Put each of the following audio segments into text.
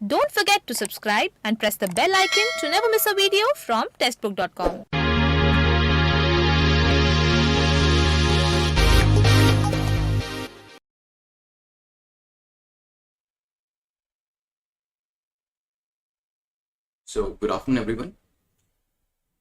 Don't forget to subscribe and press the bell icon to never miss a video from testbook.com. So good afternoon everyone.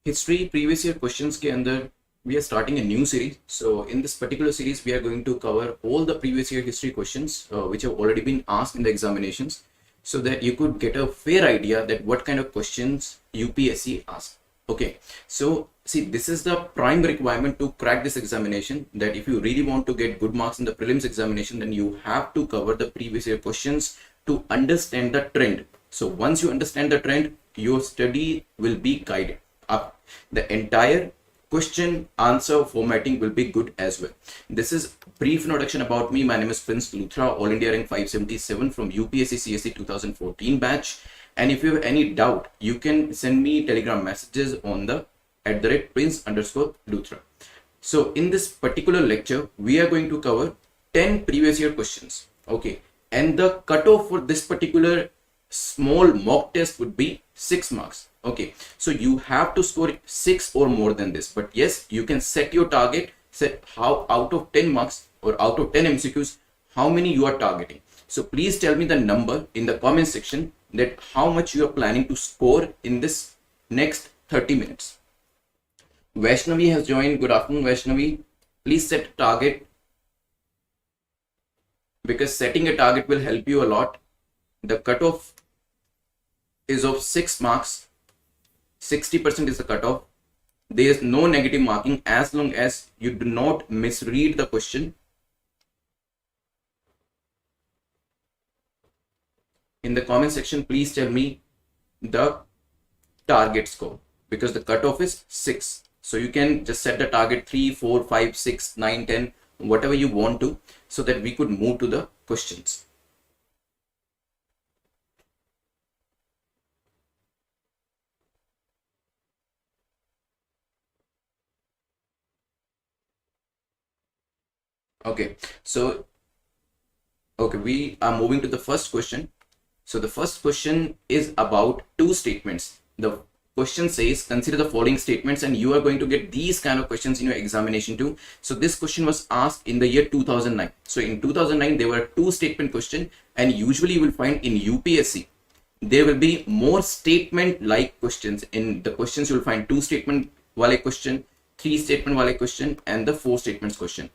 History previous year questions के अंदर we are starting a new series. So in this particular series we are going to cover all the previous year history questions which have already been asked in the examinations, so that you could get a fair idea that what kind of questions UPSC asks. Okay, so see, this is the prime requirement to crack this examination, that if you really want to get good marks in the prelims examination, then you have to cover the previous year questions to understand the trend. So once you understand the trend, your study will be guided up. The entire question answer formatting will be good as well. This is brief introduction about me. My name is Prince Luthra, All India rank 577 from UPSC CSC 2014 batch. And if you have any doubt, you can send me telegram messages on the @Prince_Luthra. So in this particular lecture, we are going to cover 10 previous year questions. Okay, and the cutoff for this particular small mock test would be 6 marks. Okay, so you have to score 6 or more than this, but yes, you can set your target, set how out of 10 marks or out of 10 MCQs, how many you are targeting. So please tell me the number in the comment section, that how much you are planning to score in this next 30 minutes. Vaishnavi has joined. Good afternoon, Vaishnavi. Please set a target, because setting a target will help you a lot. The cutoff is of 6 marks. 60% is the cutoff. There is no negative marking as long as you do not misread the question. In the comment section, please tell me the target score, because the cutoff is 6. So you can just set the target 3, 4, 5, 6, 9, 10, whatever you want to, so that we could move to the questions. Okay, so we are moving to the first question. So the first question is about 2 statements. The question says, consider the following statements, and you are going to get these kind of questions in your examination too. So this question was asked in the year 2009. So in 2009 there were 2 statement question, and usually you will find in UPSC there will be more statement like questions. In the questions you will find 2 statement wale question, 3 statement wale question, and the 4 statements question.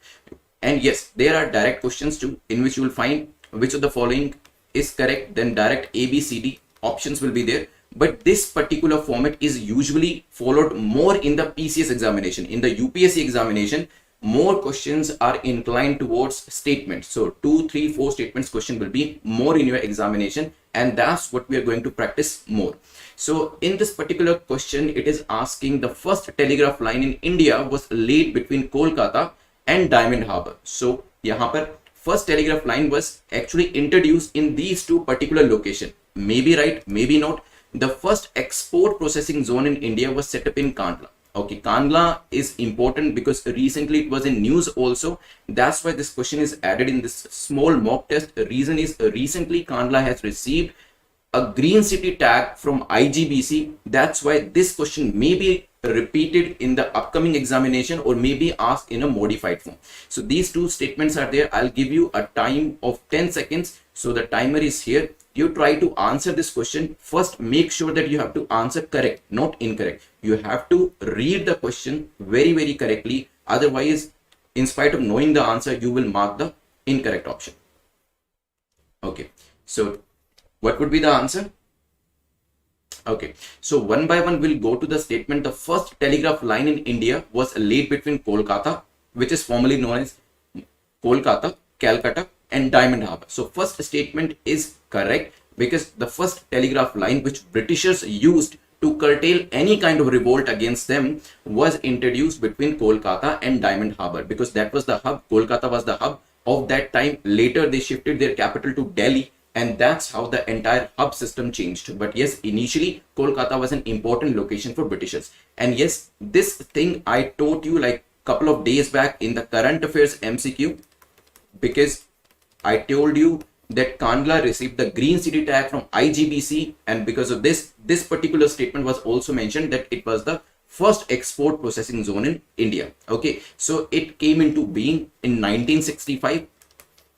And yes, there are direct questions too, in which you will find which of the following is correct, then direct A, B, C, D options will be there. But this particular format is usually followed more in the PCS examination. In the UPSC examination, more questions are inclined towards statements. So 2, 3, 4 statements question will be more in your examination, and that's what we are going to practice more. So in this particular question, it is asking the first telegraph line in India was laid between Kolkata and Diamond Harbour. So यहाँ पर first telegraph line was actually introduced in these 2 particular locations. Maybe right, maybe not. The first export processing zone in India was set up in Kandla. Okay, Kandla is important because recently it was in news also. That's why this question is added in this small mock test. The reason is recently Kandla has received a green city tag from IGBC. That's why this question may be repeated in the upcoming examination or may be asked in a modified form. So these 2 statements are there. I'll give you a time of 10 seconds. So the timer is here. You try to answer this question. First, make sure that you have to answer correct, not incorrect. You have to read the question very, very correctly. Otherwise, in spite of knowing the answer, you will mark the incorrect option. Okay, so what would be the answer? Okay, so one by one we'll go to the statement. The first telegraph line in India was laid between Kolkata, which is formerly known as Kolkata, Calcutta, and Diamond Harbour. So first statement is correct, because the first telegraph line which Britishers used to curtail any kind of revolt against them was introduced between Kolkata and Diamond Harbour, because that was the hub. Kolkata was the hub of that time. Later they shifted their capital to Delhi, and that's how the entire hub system changed. But yes, initially Kolkata was an important location for Britishers. And yes, this thing I taught you like couple of days back in the current affairs MCQ, because I told you that Kandla received the green city tag from IGBC, and because of this particular statement was also mentioned that it was the first export processing zone in India. Okay, so it came into being in 1965.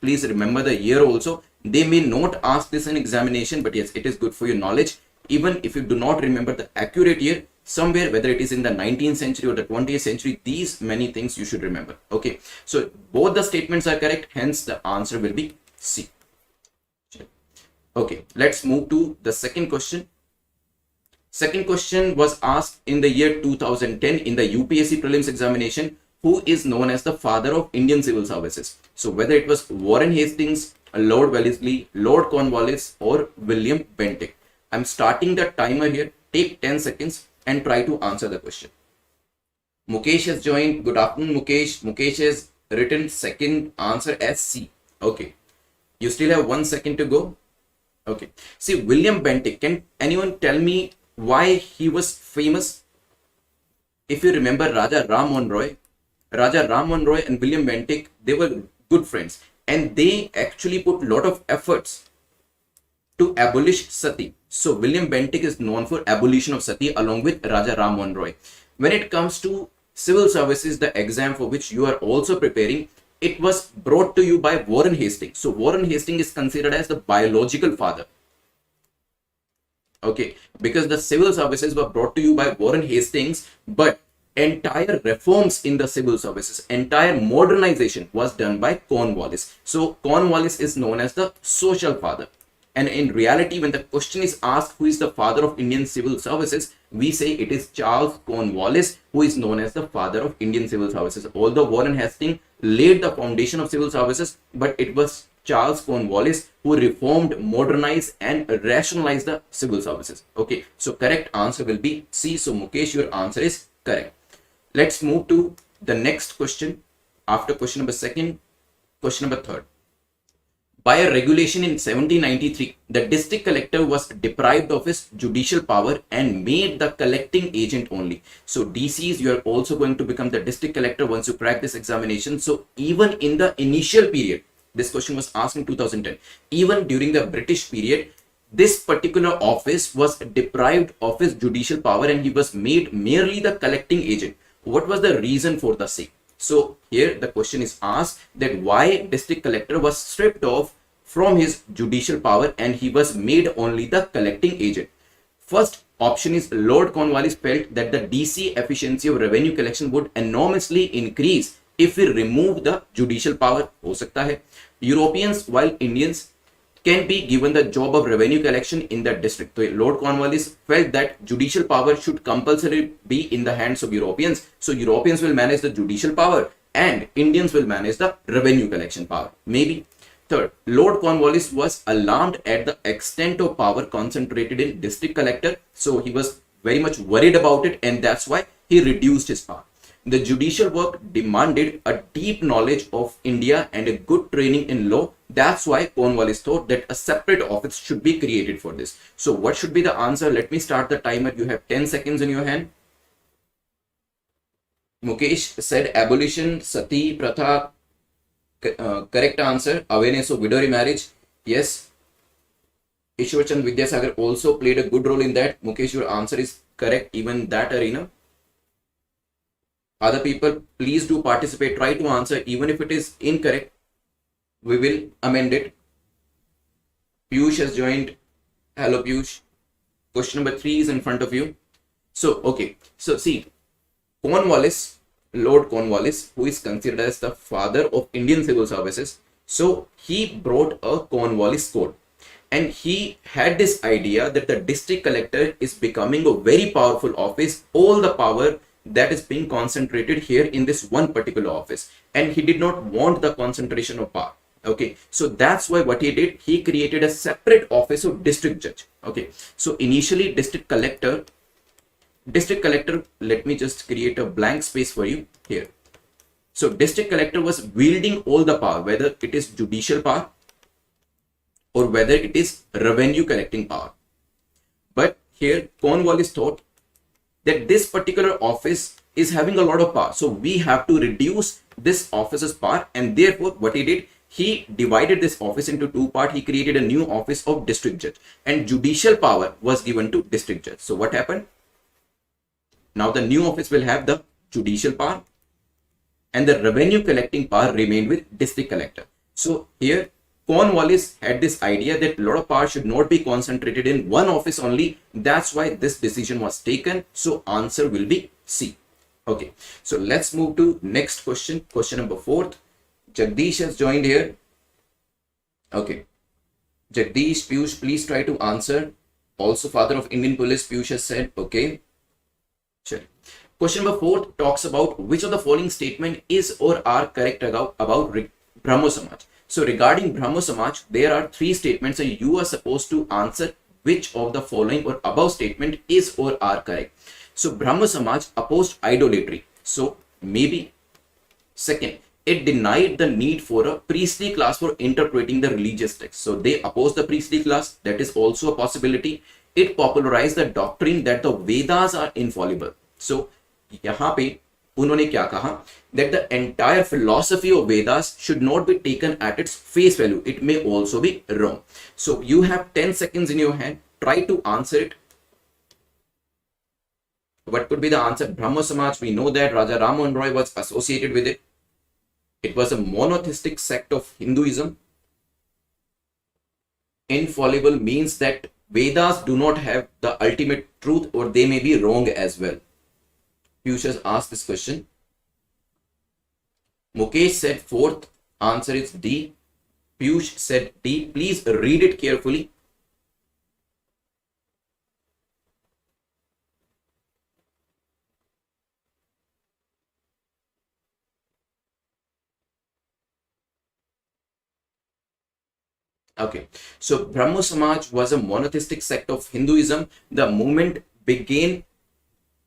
Please remember the year also. They may not ask this in examination, but yes, it is good for your knowledge. Even if you do not remember the accurate year, somewhere, whether it is in the 19th century or the 20th century, these many things you should remember. Okay, so both the statements are correct, hence the answer will be C. Okay, let's move to the second question. Second question was asked in the year 2010 in the UPSC prelims examination. Who is known as the father of Indian civil services? So whether it was Warren Hastings, Lord Wellesley, Lord Cornwallis, or William Bentinck. I'm starting the timer here. Take 10 seconds and try to answer the question. Mukesh has joined. Good afternoon, Mukesh. Mukesh has written second answer as C. Okay. You still have 1 second to go. Okay. See, William Bentinck. Can anyone tell me why he was famous? If you remember Raja Ram Mohan Roy and William Bentinck, they were good friends, and they actually put a lot of efforts to abolish sati. So William Bentinck is known for abolition of sati along with Raja Ram Mohan Roy. When it comes to civil services, the exam for which you are also preparing, it was brought to you by Warren Hastings. So Warren Hastings is considered as the biological father. Okay, because the civil services were brought to you by Warren Hastings, but entire reforms in the civil services, entire modernization was done by Cornwallis. So Cornwallis is known as the social father. And in reality, when the question is asked who is the father of Indian civil services, we say it is Charles Cornwallis, who is known as the father of Indian civil services. Although Warren Hastings laid the foundation of civil services, but it was Charles Cornwallis who reformed, modernized, and rationalized the civil services. Okay, so correct answer will be C. So Mukesh, your answer is correct. Let's move to the next question. After question number second, question number third. By a regulation in 1793, the district collector was deprived of his judicial power and made the collecting agent only. So DCs, you are also going to become the district collector once you crack this examination. So even in the initial period, this question was asked in 2010, even during the British period, this particular office was deprived of his judicial power and he was made merely the collecting agent. What was the reason for the same? So here the question is asked that why district collector was stripped off from his judicial power and he was made only the collecting agent. First option is Lord Cornwallis felt that the DC efficiency of revenue collection would enormously increase if we remove the judicial power. हो सकता है. Europeans while Indians can be given the job of revenue collection in the district. So Lord Cornwallis felt that judicial power should compulsorily be in the hands of Europeans. So Europeans will manage the judicial power and Indians will manage the revenue collection power. Maybe. Third, Lord Cornwallis was alarmed at the extent of power concentrated in district collector. So he was very much worried about it and that's why he reduced his power. The judicial work demanded a deep knowledge of India and a good training in law. That's why Cornwallis thought that a separate office should be created for this. So what should be the answer? Let me start the timer. You have 10 seconds in your hand. Mukesh said abolition, sati, pratha. Correct answer. Awareness of widow remarriage. Yes. Ishwarchand Vidyasagar also played a good role in that. Mukesh, your answer is correct even that arena. Other people, please do participate. Try to answer. Even if it is incorrect, we will amend it. Piyush has joined. Hello, Piyush. Question number 3 is in front of you. So, okay. So, see, Cornwallis, Lord Cornwallis, who is considered as the father of Indian civil services. So, he brought a Cornwallis code. And he had this idea that the district collector is becoming a very powerful office. All the power that is being concentrated here in this one particular office, and he did not want the concentration of power. Okay, so that's why what he did, he created a separate office of district judge. Okay, so initially district collector, let me just create a blank space for you here. So district collector was wielding all the power, whether it is judicial power or whether it is revenue collecting power. But here Cornwallis thought that this particular office is having a lot of power. So we have to reduce this office's power, and therefore what he did, he divided this office into two parts. He created a new office of district judge, and judicial power was given to district judge. So what happened? Now the new office will have the judicial power, and the revenue collecting power remained with district collector. So here Cornwallis had this idea that a lot of power should not be concentrated in one office only. That's why this decision was taken. So answer will be C. Okay, so let's move to next question. Question number 4. Jagdish has joined here. Okay, Jagdish, Piyush, please try to answer. Also father of Indian police, Piyush has said. Okay, sure. Question number 4 talks about which of the following statement is or are correct about Brahmo Samaj. So regarding Brahmo Samaj, there are 3 statements and you are supposed to answer which of the following or above statement is or are correct. So Brahmo Samaj opposed idolatry. So maybe. Second, it denied the need for a priestly class for interpreting the religious text. So they opposed the priestly class. That is also a possibility. It popularized the doctrine that the Vedas are infallible. So यहाँ पे उन्होंने क्या कहा? That the entire philosophy of Vedas should not be taken at its face value. It may also be wrong. So you have 10 seconds in your hand. Try to answer it. What could be the answer? Brahmo Samaj, we know that Raja Ram Mohan Roy was associated with it. It was a monotheistic sect of Hinduism. Infallible means that Vedas do not have the ultimate truth, or they may be wrong as well. Piyush has asked this question. Mukesh said 4th answer is D. Piyush said D. Please read it carefully. Okay, so Brahmo Samaj was a monotheistic sect of Hinduism. The movement began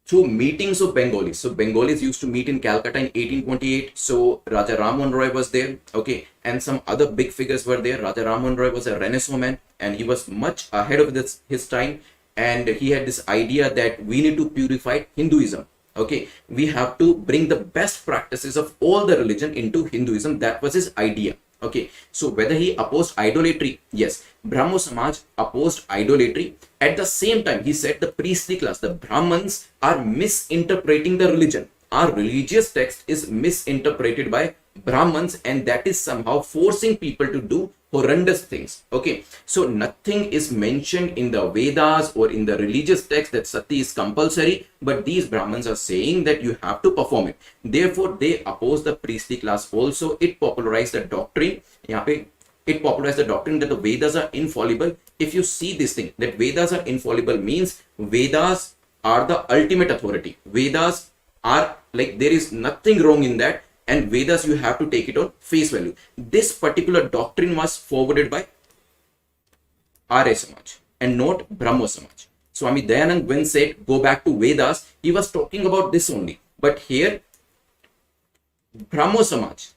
through meetings of Bengalis. So Bengalis used to meet in Calcutta in 1828. So Raja Ram Mohan Roy was there. Okay, and some other big figures were there. Raja Ram Mohan Roy was a Renaissance man, and he was much ahead of his time. And he had this idea that we need to purify Hinduism. Okay, we have to bring the best practices of all the religion into Hinduism. That was his idea. Okay, so whether he opposed idolatry, yes, Brahmo Samaj opposed idolatry. At the same time, he said the priestly class, the Brahmins, are misinterpreting the religion. Our religious text is misinterpreted by Brahmins, and that is somehow forcing people to do horrendous things. Okay, so nothing is mentioned in the Vedas or in the religious text that sati is compulsory, but these Brahmins are saying that you have to perform it. Therefore, they oppose the priestly class also. It popularized the doctrine. It popularized the doctrine that the Vedas are infallible. If you see this thing, that Vedas are infallible means Vedas are the ultimate authority. Vedas are like, there is nothing wrong in that. And Vedas, you have to take it on face value. This particular doctrine was forwarded by Arya Samaj and not Brahmo Samaj. Swami Dayanand, when said go back to Vedas, he was talking about this only. But here, Brahmo Samaj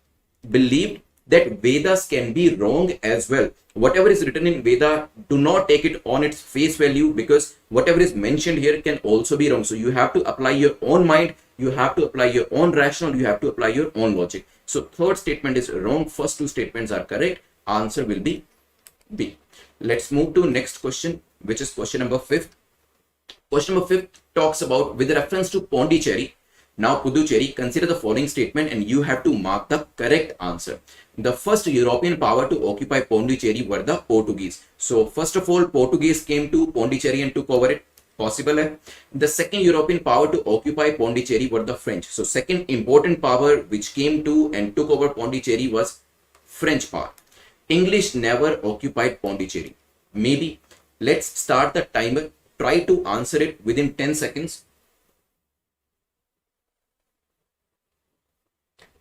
believed that Vedas can be wrong as well. Whatever is written in Veda, do not take it on its face value, because whatever is mentioned here can also be wrong. So you have to apply your own mind. You have to apply your own rationale. You have to apply your own logic. So third statement is wrong. First 2 statements are correct. Answer will be B. Let's move to next question, which is question number 5. Question number 5 talks about, with reference to Pondicherry, now Puducherry, consider the following statement and you have to mark the correct answer. The first European power to occupy Pondicherry were the Portuguese. So first of all, Portuguese came to Pondicherry and took over it. Possible hai. The second European power to occupy Pondicherry were the French. So second important power which came to and took over Pondicherry was French power. English never occupied Pondicherry. Maybe. Let's start the timer. Try to answer it within 10 seconds.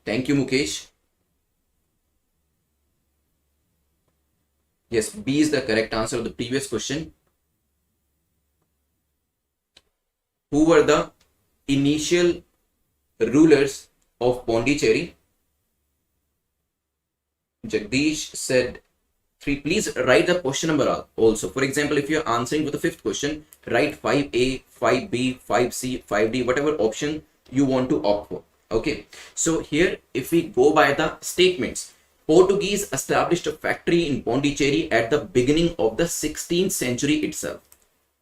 Thank you, Mukesh. Yes, B is the correct answer of the previous question. Who were the initial rulers of Pondicherry? Jagdish said 3. Please write the question number also. For example, if you are answering for the 5th question, write 5A, 5B, 5C, 5D, whatever option you want to opt for. Okay. So here, if we go by the statements, Portuguese established a factory in Pondicherry at the beginning of the 16th century itself.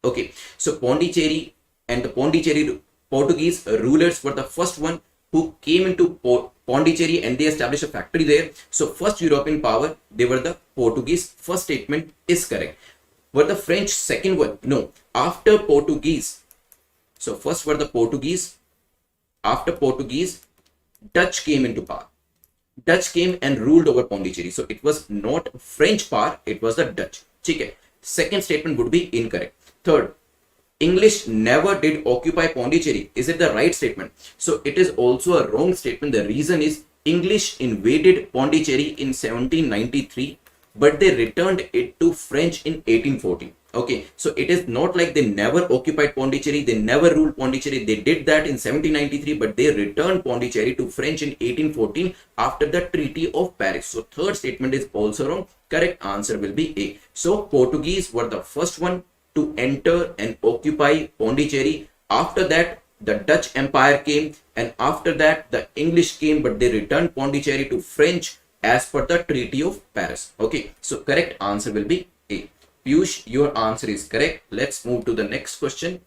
Okay, so Pondicherry and the Pondicherry Portuguese rulers were the first one who came into Pondicherry and they established a factory there. So first European power, they were the Portuguese. First statement is correct. Were the French second one? No. After Portuguese. So first were the Portuguese. After Portuguese, Dutch came into power. Dutch came and ruled over Pondicherry. So it was not French power, it was the Dutch. Okay. Second statement would be incorrect. Third, English never did occupy Pondicherry. Is it the right statement? So it is also a wrong statement. The reason is English invaded Pondicherry in 1793, but they returned it to French in 1814. Okay, so it is not like they never occupied Pondicherry, they never ruled Pondicherry. They did that in 1793, but they returned Pondicherry to French in 1814 after the Treaty of Paris. So third statement is also wrong. Correct answer will be A. So Portuguese were the first one to enter and occupy Pondicherry. After that, the Dutch Empire came, and after that, the English came, but they returned Pondicherry to French as per the Treaty of Paris. Okay, so correct answer will be A. Piyush, your answer is correct. Let's move to the next question.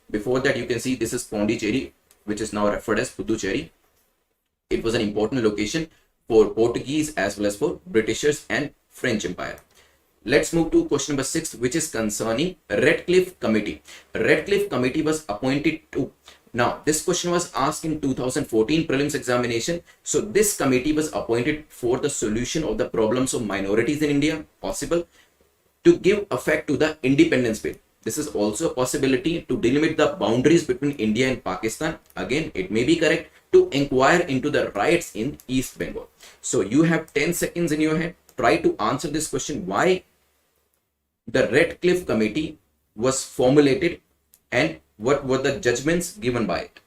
Before that, you can see this is Pondicherry, which is now referred as Puducherry. It was an important location for Portuguese as well as for Britishers and French Empire. Let's move to question number 6, which is concerning Radcliffe Committee. Radcliffe Committee was appointed to. Now, this question was asked in 2014 prelims examination. So, this committee was appointed for the solution of the problems of minorities in India, possible, to give effect to the independence bill. This is also a possibility to delimit the boundaries between India and Pakistan. Again, it may be correct to inquire into the riots in East Bengal. So, you have 10 seconds in your head. Try to answer this question. Why the Radcliffe Committee was formulated and what were the judgments given by it?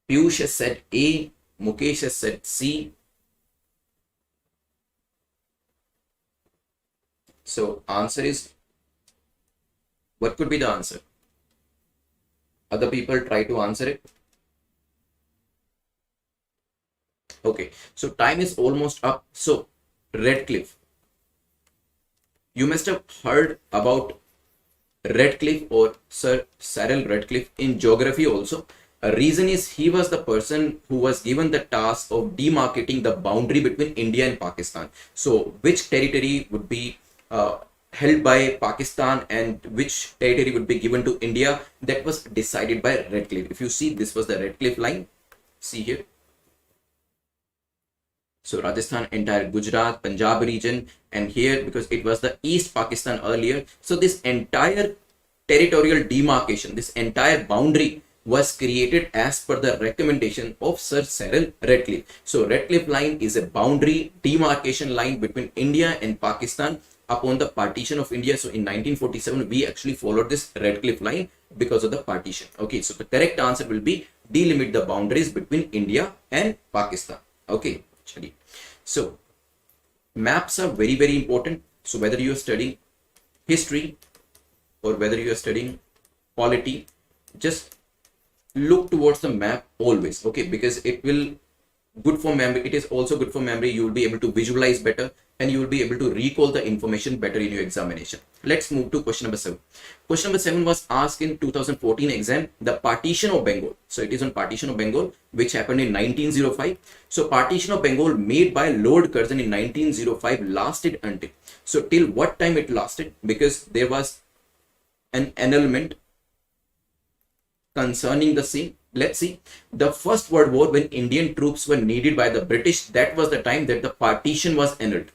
Piyush has said A, Mukesh has said C. So answer is, what could be the answer? Other people try to answer it. Okay, so time is almost up. So Radcliffe, you must have heard about Radcliffe or Sir Cyril Radcliffe in geography also. A reason is he was the person who was given the task of demarcating the boundary between India and Pakistan. So which territory would be held by Pakistan and which territory would be given to India, that was decided by Radcliffe. If you see, this was the Radcliffe line. See here. So Rajasthan, entire Gujarat, Punjab region, and here because it was the East Pakistan earlier. So this entire territorial demarcation, this entire boundary was created as per the recommendation of Sir Cyril Radcliffe. So Radcliffe line is a boundary demarcation line between India and Pakistan upon the partition of India. So in 1947, we actually followed this Radcliffe line because of the partition. Okay, so the correct answer will be delimit the boundaries between India and Pakistan. Okay. So maps are very, very important. So whether you are studying history or whether you are studying polity, just look towards the map always. Okay, because it will good for memory. It is also good for memory. You will be able to visualize better and you will be able to recall the information better in your examination. Let's move to question number 7. Question number 7 was asked in 2014 exam, the partition of Bengal. So it is on partition of Bengal, which happened in 1905. So partition of Bengal made by Lord Curzon in 1905 lasted until. So till what time it lasted? Because there was an annulment concerning the same. Let's see. The First World War, when Indian troops were needed by the British, that was the time that the partition was annulled.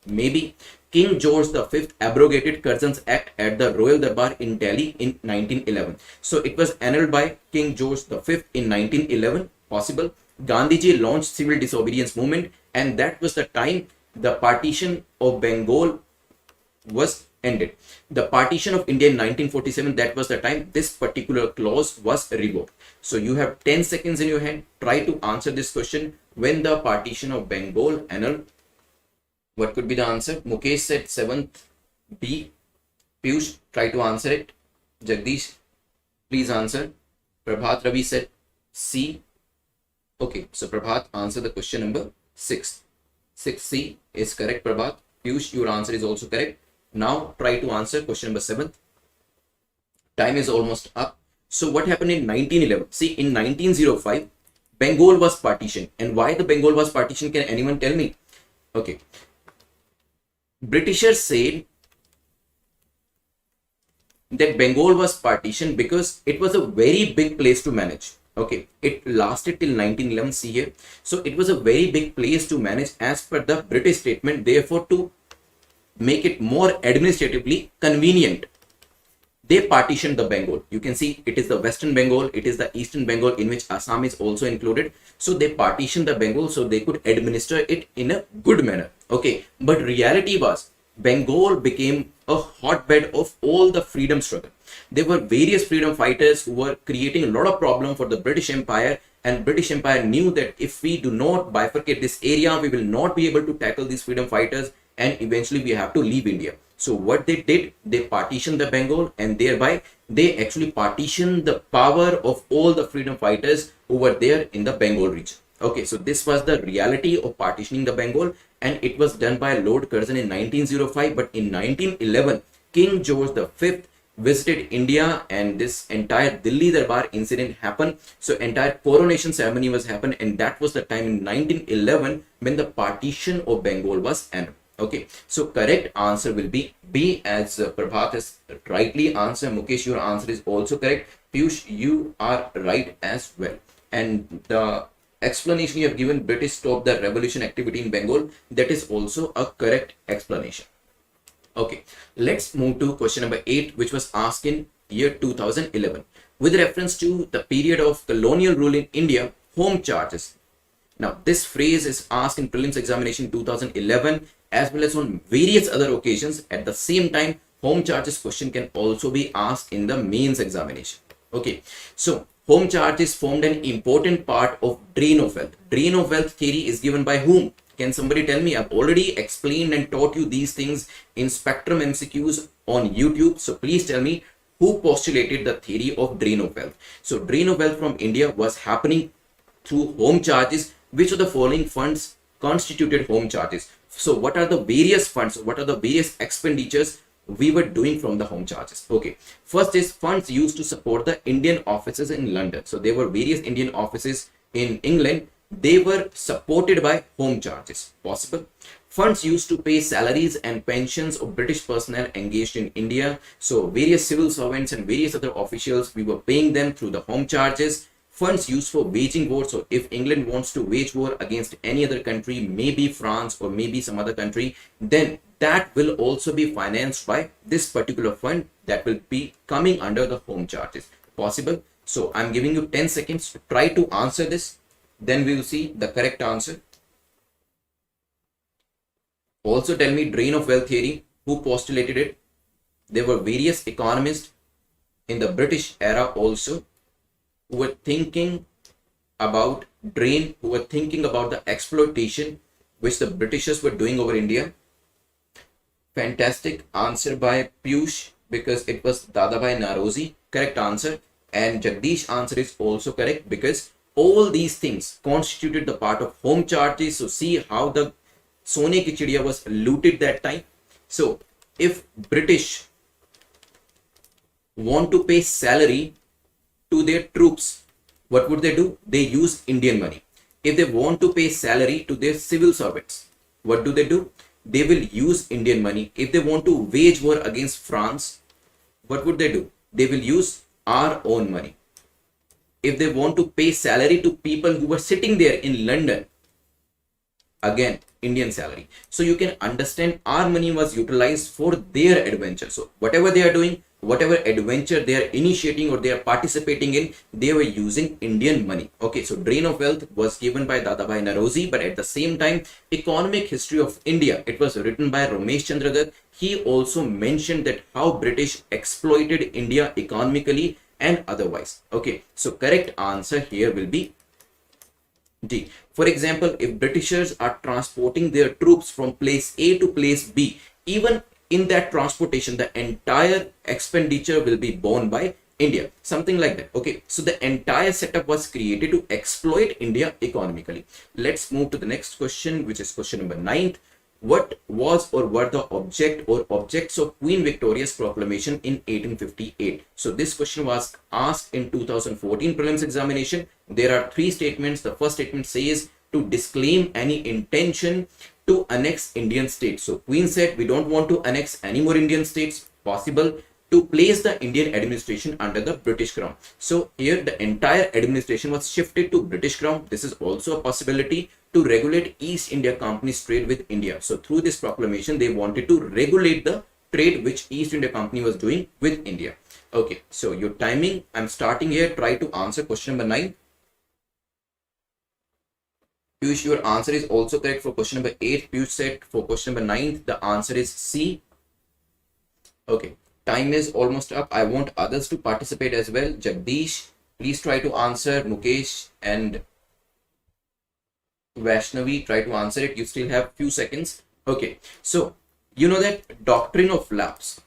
Maybe King George V abrogated Curzon's Act at the Royal Darbar in Delhi in 1911. So it was annulled by King George V in 1911. Possible. Gandhiji launched civil disobedience movement, and that was the time the partition of Bengal was ended. The partition of India in 1947, that was the time this particular clause was revoked. So you have 10 seconds in your hand. Try to answer this question. When the partition of Bengal annulled, what could be the answer? Mukesh said 7th B. Piyush, try to answer it. Jagdish, please answer. Prabhat Ravi said C. Okay, so Prabhat, answer the question number 6. 6C is correct, Prabhat. Piyush, your answer is also correct. Now try to answer question number 7. Time is almost up. So what happened in 1911? See, in 1905, Bengal was partitioned. And why the Bengal was partitioned? Can anyone tell me? Okay. Britishers said that Bengal was partitioned because it was a very big place to manage. Okay, it lasted till 1911. See here. So it was a very big place to manage as per the British statement. Therefore, to make it more administratively convenient, they partitioned the Bengal. You can see it is the Western Bengal, it is the Eastern Bengal, in which Assam is also included. So they partitioned the Bengal so they could administer it in a good manner. Okay, but reality was Bengal became a hotbed of all the freedom struggle. There were various freedom fighters who were creating a lot of problem for the British Empire, and British Empire knew that if we do not bifurcate this area, we will not be able to tackle these freedom fighters, and eventually we have to leave India. So what they did, they partitioned the Bengal, and thereby they actually partitioned the power of all the freedom fighters who were there in the Bengal region. Okay, so this was the reality of partitioning the Bengal, and it was done by Lord Curzon in 1905. But in 1911, King George V visited India, and this entire Delhi Darbar incident happened. So entire coronation ceremony was happened, and that was the time in 1911 when the partition of Bengal was ended. Okay, so correct answer will be B, as Prabhat has rightly answered. Mukesh, your answer is also correct. Piyush, you are right as well. And the explanation you have given, British stopped the revolution activity in Bengal, that is also a correct explanation. Okay, let's move to question number 8, which was asked in year 2011 with reference to the period of colonial rule in India, home charges. Now, this phrase is asked in prelims examination 2011 as well as on various other occasions. At the same time, home charges question can also be asked in the mains examination. Okay, so home charges formed an important part of drain of wealth. Drain of wealth theory is given by whom? Can somebody tell me? I've already explained and taught you these things in Spectrum MCQs on YouTube. So please tell me who postulated the theory of drain of wealth. So drain of wealth from India was happening through home charges. Which of the following funds constituted home charges? So what are the various funds? What are the various expenditures we were doing from the home charges? Okay, first is funds used to support the Indian offices in London. So there were various Indian offices in England. They were supported by home charges. Possible. Funds used to pay salaries and pensions of British personnel engaged in India. So various civil servants and various other officials, we were paying them through the home charges. Funds used for waging war. So if England wants to wage war against any other country, maybe France or maybe some other country, then that will also be financed by this particular fund that will be coming under the home charges. Possible. So I'm giving you 10 seconds to try to answer this. Then we will see the correct answer. Also tell me drain of wealth theory, who postulated it? There were various economists in the British era also who were thinking about drain, who were thinking about the exploitation which the Britishers were doing over India. Fantastic answer by Piyush, because it was Dadabhai Naroji. Correct answer. And Jagdish answer is also correct, because all these things constituted the part of home charges. So see how the Sone ki Chidiya was looted that time. So if British want to pay salary to their troops, what would they do? They use Indian money. If they want to pay salary to their civil servants, what do? They will use Indian money. If they want to wage war against France, what would they do? They will use our own money. If they want to pay salary to people who were sitting there in London, again Indian salary. So you can understand our money was utilized for their adventure. So whatever they are doing, whatever adventure they are initiating or they are participating in, they were using Indian money. Okay, so drain of wealth was given by Dadabhai Naroji, but at the same time, economic history of India, it was written by Ramesh Chandra Dutt. He also mentioned that how British exploited India economically and otherwise. Okay, so correct answer here will be D. For example, if Britishers are transporting their troops from place A to place B, even in that transportation, the entire expenditure will be borne by India, something like that. Okay, so the entire setup was created to exploit India economically. Let's move to the next question, which is question number 9. What was or were the object or objects of Queen Victoria's proclamation in 1858? So this question was asked in 2014 prelims examination. There are 3 statements. The first statement says to disclaim any intention to annex Indian states. So Queen said we don't want to annex any more Indian states possible, to place the Indian administration under the British Crown. So here the entire administration was shifted to British Crown. This is also a possibility to regulate East India Company's trade with India. So through this proclamation, they wanted to regulate the trade which East India Company was doing with India. Okay, so your timing, I'm starting here. Try to answer question number 9. Piyush, your answer is also correct for question number 8. Piyush said for question number 9, the answer is C. Okay. Time is almost up. I want others to participate as well. Jagdish, please try to answer. Mukesh and Vaishnavi, try to answer it. You still have few seconds. Okay, so you know that doctrine of lapse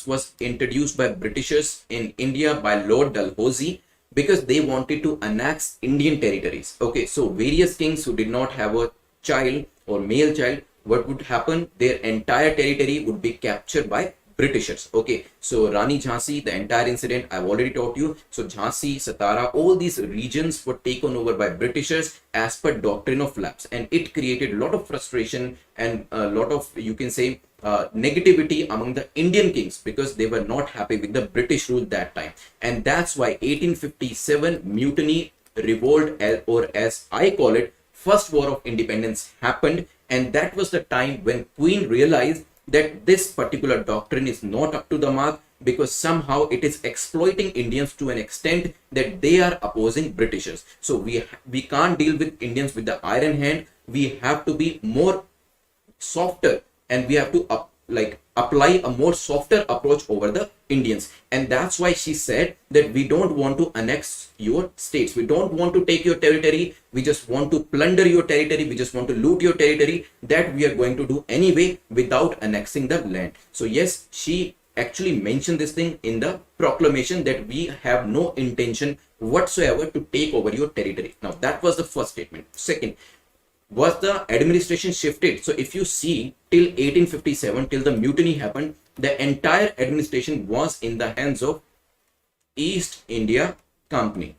was introduced by Britishers in India by Lord Dalhousie because they wanted to annex Indian territories. Okay, so various kings who did not have a child or male child, what would happen? Their entire territory would be captured by Britishers. Okay, so Rani Jhansi, the entire incident I've already taught you. So Jhansi, Satara, all these regions were taken over by Britishers as per doctrine of lapse, and it created a lot of frustration and a lot of, you can say, negativity among the Indian kings because they were not happy with the British rule that time. And that's why 1857 mutiny revolt, or as I call it, First War of Independence happened. And that was the time when Queen realized that this particular doctrine is not up to the mark because somehow it is exploiting Indians to an extent that they are opposing Britishers. So we can't deal with Indians with the iron hand. We have to be more softer, and we have to apply a more softer approach over the Indians. And that's why she said that we don't want to annex your states. We don't want to take your territory. We just want to plunder your territory. We just want to loot your territory. That we are going to do anyway without annexing the land. So yes, she actually mentioned this thing in the proclamation that we have no intention whatsoever to take over your territory. Now that was the first statement. Second, was the administration shifted? So if you see till 1857, till the mutiny happened, the entire administration was in the hands of East India Company.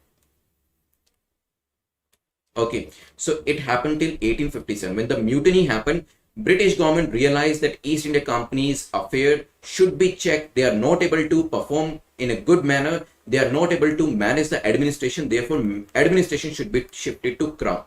Okay, so it happened till 1857. When the mutiny happened, British government realized that East India Company's affair should be checked. They are not able to perform in a good manner. They are not able to manage the administration. Therefore, administration should be shifted to Crown.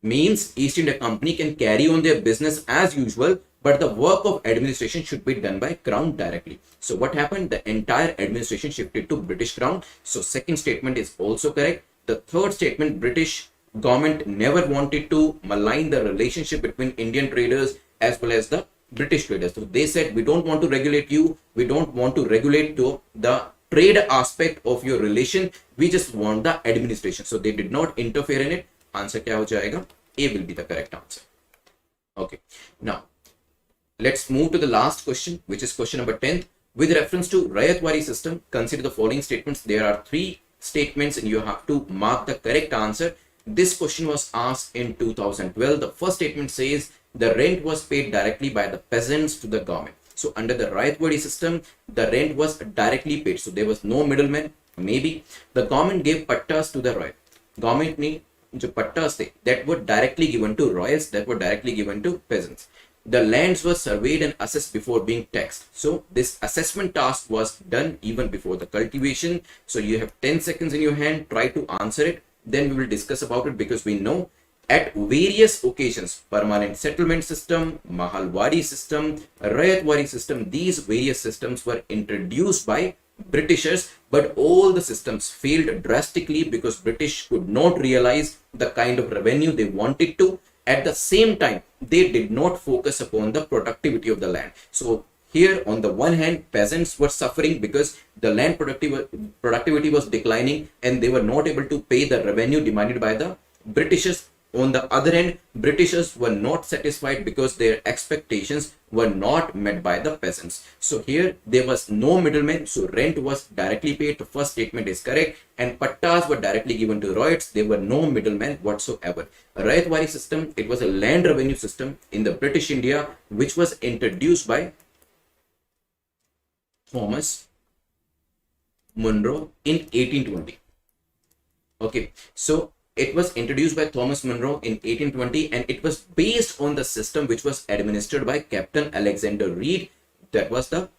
Means East India Company can carry on their business as usual, but the work of administration should be done by Crown directly. So what happened? The entire administration shifted to British Crown. So second statement is also correct. The third statement, British government never wanted to malign the relationship between Indian traders as well as the British traders. So they said, we don't want to regulate you. We don't want to regulate to the trade aspect of your relation. We just want the administration. So they did not interfere in it. Answer क्या हो जाएगा? A will be the correct answer. Okay. Now, let's move to the last question, which is question number 10. With reference to Ryotwari system, consider the following statements. There are 3 statements and you have to mark the correct answer. This question was asked in 2012. The first statement says the rent was paid directly by the peasants to the government. So under the Ryotwari system, the rent was directly paid. So there was no middleman. Maybe the government gave pattas to the royal. Government need जो पट्टास थे that were directly given to royals, that were directly given to peasants. The lands were surveyed and assessed before being taxed. So this assessment task was done even before the cultivation. So you have 10 seconds in your hand. Try to answer it. Then we will discuss about it, because we know at various occasions, permanent settlement system, Mahalwari system, Ryotwari system, these various systems were introduced by Britishers, but all the systems failed drastically because British could not realize the kind of revenue they wanted to. At the same time, they did not focus upon the productivity of the land. So here, on the one hand, peasants were suffering because the land productivity was declining and they were not able to pay the revenue demanded by the Britishers. On the other hand, Britishers were not satisfied because their expectations were not met by the peasants. So here there was no middleman, so rent was directly paid. The first statement is correct, and pattas were directly given to Ryots. There were no middlemen whatsoever. A Ryotwari system, it was a land revenue system in the British India, which was introduced by Thomas Munro in 1820. Okay, so it was introduced by Thomas Munro in 1820, and it was based on the system which was administered by Captain Alexander Reed. That was the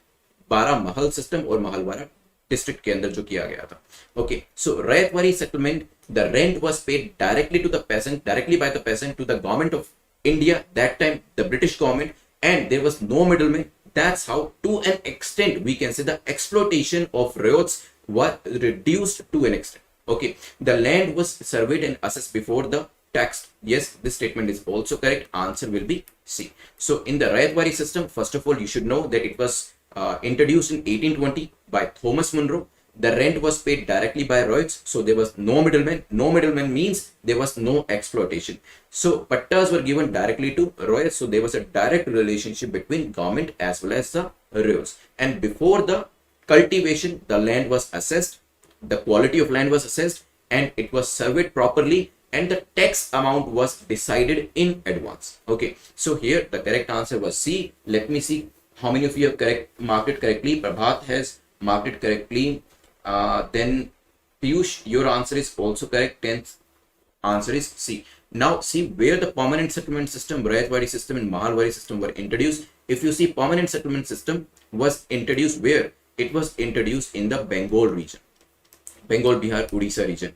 Bara Mahal system or Mahalwara district के अंदर जो किया गया था. Okay, so Ryotwari settlement, the rent was paid directly to the peasant, directly by the peasant to the government of India, that time the British government, and there was no middleman. That's how, to an extent, we can say the exploitation of ryots was reduced to an extent. Okay, the land was surveyed and assessed before the tax. Yes, this statement is also correct. Answer will be C. So in the Ryotwari system, first of all, you should know that it was introduced in 1820 by Thomas Munro. The rent was paid directly by Ryots, so there was no middleman. No middleman means there was no exploitation. So pattas were given directly to Ryots, so there was a direct relationship between government as well as the Ryots. And before the cultivation, the land was assessed, the quality of land was assessed, and it was surveyed properly, and the tax amount was decided in advance. Okay, so here the correct answer was C. Let me see how many of you have marked it correctly. Prabhat has marked it correctly. Then Piyush, your answer is also correct. 10th answer is C. Now see where the permanent settlement system, Ryotwari system and Mahalwari system were introduced. If you see, permanent settlement system was introduced where? It was introduced in the Bengal region. Bengal, Bihar, Odisha region.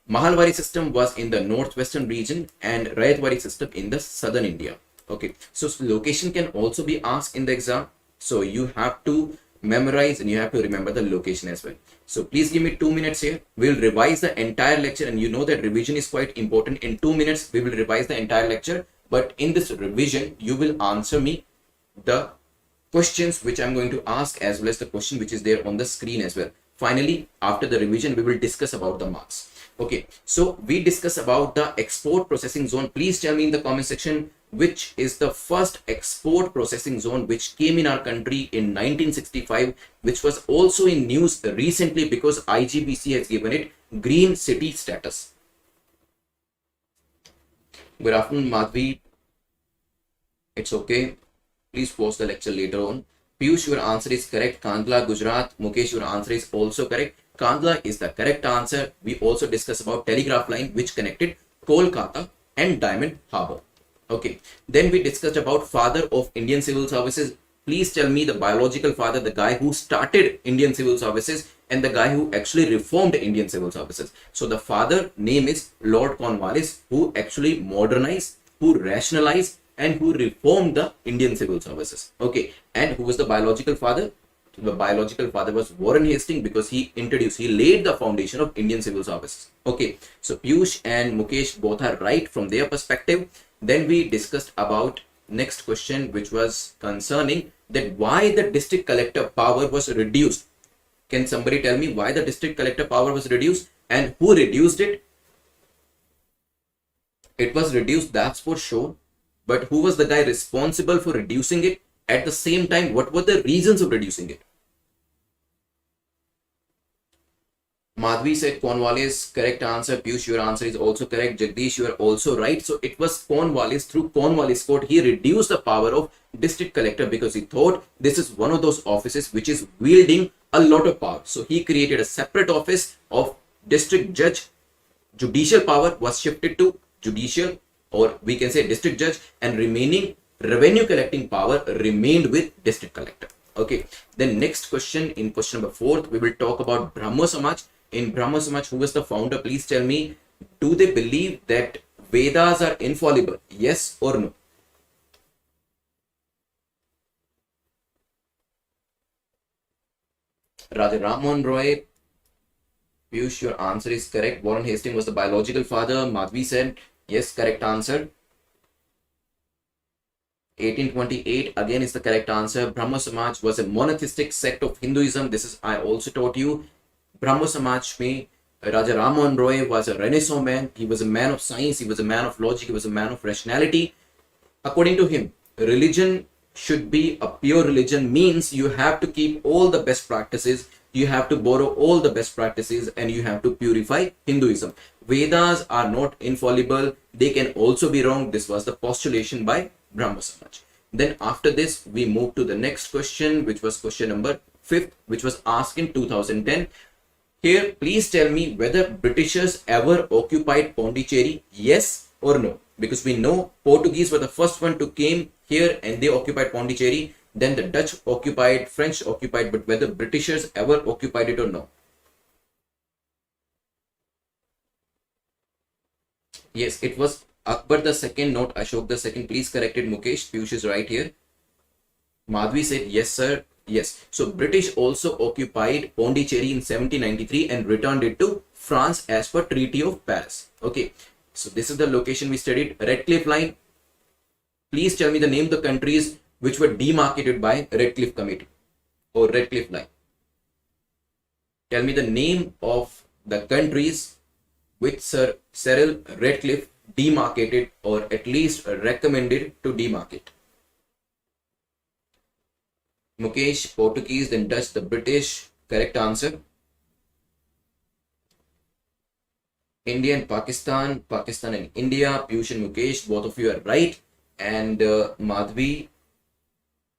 Mahalwari system was in the northwestern region, and Ryotwari system in the southern India. Okay, so location can also be asked in the exam, so you have to memorize and you have to remember the location as well. So please give me 2 minutes here. We'll revise the entire lecture, and you know that revision is quite important. In 2 minutes we will revise the entire lecture, but in this revision you will answer me the questions which I'm going to ask as well as the question which is there on the screen as well. Finally, after the revision, we will discuss about the marks. Okay, so we discuss about the export processing zone. Please tell me in the comment section which is the first export processing zone which came in our country in 1965, which was also in news recently because IGBC has given it green city status. Good afternoon, Madhvi. It's okay. Please pause the lecture later on. Piyush, your answer is correct. Kandla, Gujarat. Mukesh, your answer is also correct. Kandla is the correct answer. We also discussed about telegraph line which connected Kolkata and Diamond Harbour. Okay. Then we discussed about father of Indian Civil Services. Please tell me the biological father, the guy who started Indian Civil Services and the guy who actually reformed Indian Civil Services. So the father name is Lord Cornwallis, who actually modernized, who rationalized, and who reformed the Indian Civil Services. Okay, and who was the biological father? The biological father was Warren Hastings, because he laid the foundation of Indian Civil Services. Okay, so Piyush and Mukesh both are right from their perspective. Then we discussed about next question, which was concerning that why the district collector power was reduced. Can somebody tell me why the district collector power was reduced and who reduced it? It was reduced, that's for sure. But who was the guy responsible for reducing it? At the same time, what were the reasons of reducing it? Madhvi said Cornwallis, correct answer. Piyush, your answer is also correct. Jagdish, you are also right. So it was Cornwallis, through Cornwallis court, he reduced the power of district collector because he thought this is one of those offices which is wielding a lot of power. So he created a separate office of district judge. Judicial power was shifted to judicial, or we can say district judge, and remaining revenue collecting power remained with district collector. Okay, then next question, in question number 4, we will talk about Brahmo Samaj. In Brahmo Samaj, who was the founder? Please tell me, do they believe that Vedas are infallible? Yes or no? Raja Rammohn Roy. Piyush, your answer is correct. Warren Hastings was the biological father. Madhvi said yes, correct answer. 1828 again is the correct answer. Brahmo Samaj was a monotheistic sect of Hinduism. This is I also taught you. Brahmo Samaj में Raja Ram Mohan Roy was a Renaissance man. He was a man of science. He was a man of logic. He was a man of rationality. According to him, religion should be a pure religion, means you have to keep all the best practices, you have to borrow all the best practices, and you have to purify Hinduism. Vedas are not infallible, they can also be wrong. This was the postulation by Brahmo Samaj. Then after this, we move to the next question, which was question number 5th, which was asked in 2010. Here, please tell me whether Britishers ever occupied Pondicherry, yes or no? Because we know Portuguese were the first one to came here and they occupied Pondicherry. Then the Dutch occupied, French occupied, but whether Britishers ever occupied it or no? Yes, it was Akbar the second, not Ashok the second. Please correct it, Mukesh. Piyush is right here. Madhvi said yes, sir. Yes. So British also occupied Pondicherry in 1793 and returned it to France as per Treaty of Paris. Okay. So this is the location we studied. Redcliffe Line. Please tell me the name of the countries which were demarcated by Redcliffe Committee or Redcliffe Line. Tell me the name of the countries which Sir Cyril Redcliffe demarcated or at least recommended to demarcate. Mukesh, Portuguese, then Dutch, the British. Correct answer. India and Pakistan, Pakistan and India. Piyush and Mukesh, both of you are right. And Madhvi,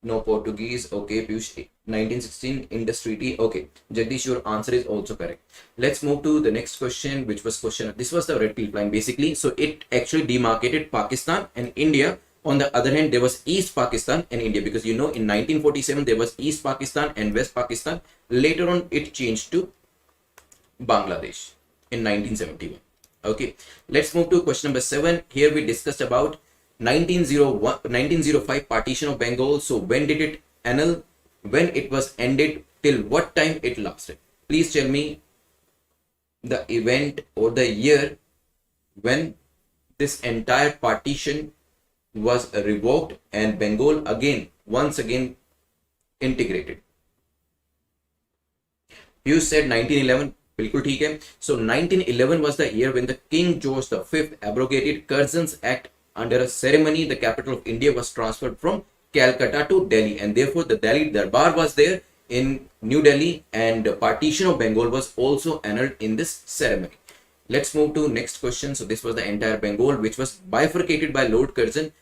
no Portuguese. Okay, Piyush, 1916 Indus Treaty. Okay, Jagdish, your answer is also correct. Let's move to the next question, which was question. This was the Redcliffe Line basically. So it actually demarcated Pakistan and India. On the other hand, there was East Pakistan and India, because you know in 1947 there was East Pakistan and West Pakistan. Later on it changed to Bangladesh in 1971. Okay, let's move to question number 7. Here we discussed about 1905 Partition of Bengal. So when did it annul? When it was ended? Till what time it lasted? Please tell me the event or the year when this entire partition was revoked and Bengal once again integrated. You said 1911. बिल्कुल ठीक है. So 1911 was the year when the King George V abrogated Curzon's Act. Under a ceremony, the capital of India was transferred from Calcutta to Delhi, and therefore the Delhi Darbar was there in New Delhi, and the partition of Bengal was also annulled in this ceremony. Let's move to next question. So this was the entire Bengal, which was bifurcated by Lord Curzon,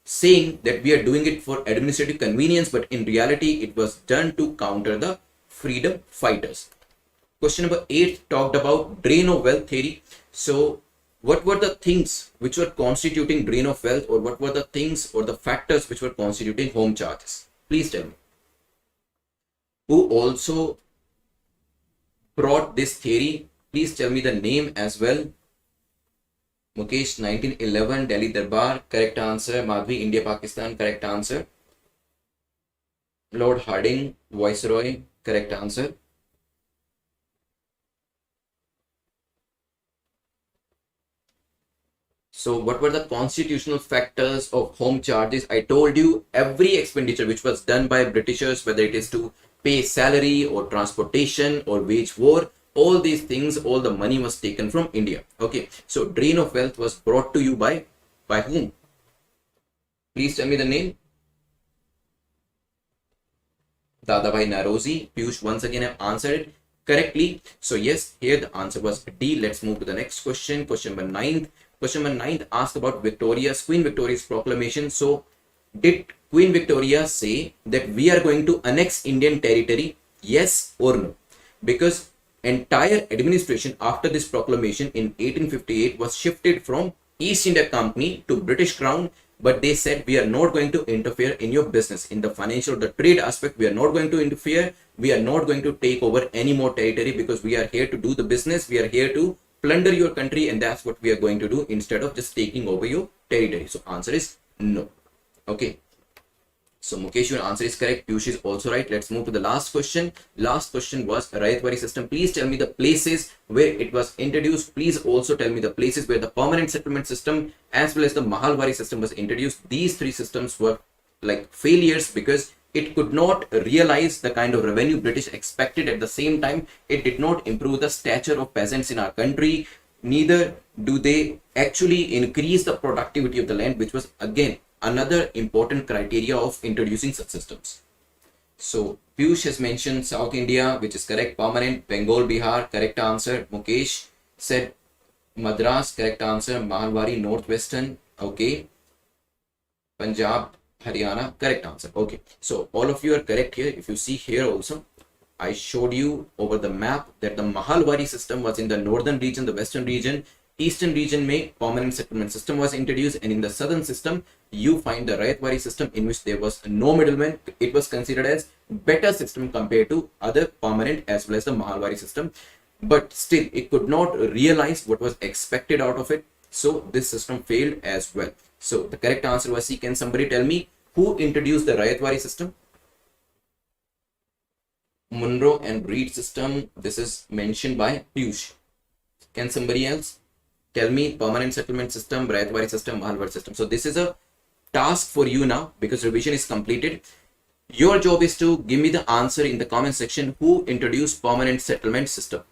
saying that we are doing it for administrative convenience, but in reality it was done to counter the freedom fighters. Question number 8 talked about drain of wealth theory. So what were the things which were constituting drain of wealth, or what were the things or the factors which were constituting home charges? Please tell me. Who also brought this theory? Please tell me the name as well. Mukesh, 1911, Delhi Darbar. Correct answer. Madhvi, India, Pakistan. Correct answer. Lord Harding, Viceroy. Correct answer. So what were the constitutional factors of home charges? I told you every expenditure which was done by Britishers, whether it is to pay salary or transportation or wage war, all these things, all the money was taken from India. Okay, so drain of wealth was brought to you by whom? Please tell me the name. Dadabhai Narozi. Piyush once again have answered it correctly. So yes, here the answer was D. Let's move to the next question. Question number 9. Question number 9 asked about Queen Victoria's proclamation. So did Queen Victoria say that we are going to annex Indian territory? Yes or no? Because entire administration after this proclamation in 1858 was shifted from East India Company to British Crown, but they said we are not going to interfere in your business. In the financial, the trade aspect, we are not going to interfere. We are not going to take over any more territory, because we are here to do the business. We are here to plunder your country, and that's what we are going to do instead of just taking over your territory. So answer is no. Okay. So Mukesh, your answer is correct. Piyush is also right. Let's move to the last question. Last question was Ryotwari system. Please tell me the places where it was introduced. Please also tell me the places where the permanent settlement system as well as the Mahalwari system was introduced. These three systems were like failures because it could not realize the kind of revenue British expected. At the same time, it did not improve the stature of peasants in our country. Neither do they actually increase the productivity of the land, which was again another important criteria of introducing such systems. So Piyush has mentioned South India, which is correct. Permanent. Bengal, Bihar, correct answer. Mukesh said Madras, correct answer. Mahalwari, Northwestern, okay. Punjab, Haryana, correct answer. Okay, so all of you are correct here. If you see here also, I showed you over the map that the Mahalwari system was in the northern region, the western region. Eastern region में permanent settlement system was introduced, and in the southern system you find the Ryotwari system, in which there was no middleman. It was considered as better system compared to other permanent as well as the Mahalwari system, but still it could not realize what was expected out of it, so this system failed as well. So the correct answer was C. Can somebody tell me who introduced the Ryotwari system? Munro and Reed system. This is mentioned by Piyush. Can somebody else tell me permanent settlement system, Ryotwari system, Mahalwari system? So this is a task for you now, because revision is completed. Your job is to give me the answer in the comment section who introduced permanent settlement system.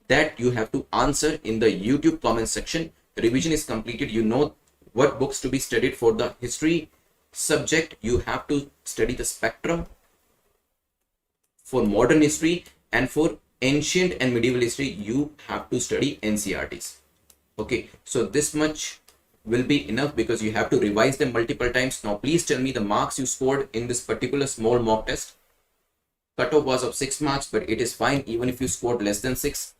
That you have to answer in the YouTube comment section. Revision is completed. You know what books to be studied for the history subject. You have to study the spectrum for modern history, and for ancient and medieval history you have to study NCERTs. Okay, so this much will be enough because you have to revise them multiple times. Now please tell me the marks you scored in this particular small mock test. Cutoff was of 6 marks, but it is fine even if you scored less than 6.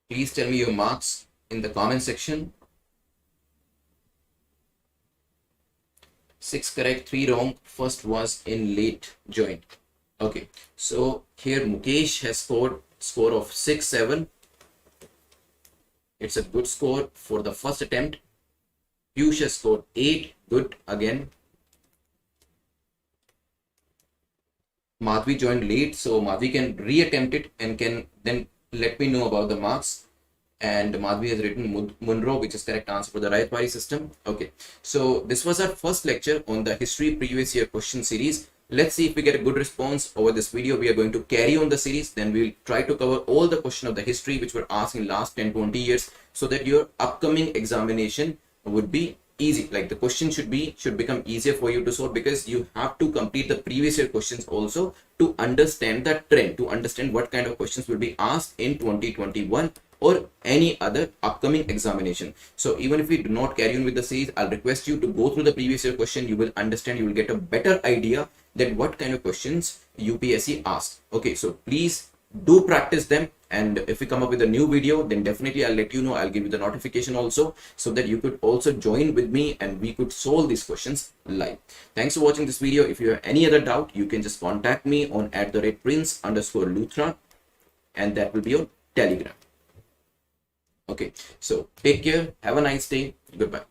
Please tell me your marks in the comment section. 6 correct, 3 wrong. First was in late join. Okay, so here Mukesh has scored score of 6-7. It's a good score for the first attempt. Piyush has scored 8. Good again. Madhvi joined late, so Madhvi can reattempt it and can then let me know about the marks. And Madhvi has written Munro, which is correct answer for the Ryotwari system. Okay, so this was our first lecture on the history previous year question series. Let's see if we get a good response over this video. We are going to carry on the series. Then we'll try to cover all the questions of the history which were asked in last 10-20 years, so that your upcoming examination would be easy. Like the question should become easier for you to solve, because you have to complete the previous year questions also to understand the trend, to understand what kind of questions will be asked in 2021 or any other upcoming examination. So even if we do not carry on with the series, I'll request you to go through the previous year question. You will understand, you will get a better idea that what kind of questions UPSC asks. Okay, so please do practice them, and if we come up with a new video, then definitely I'll let you know. I'll give you the notification also, so that you could also join with me and we could solve these questions live. Thanks for watching this video. If you have any other doubt, you can just contact me on @prince_Luthra, and that will be on Telegram. Okay, so take care, have a nice day, goodbye.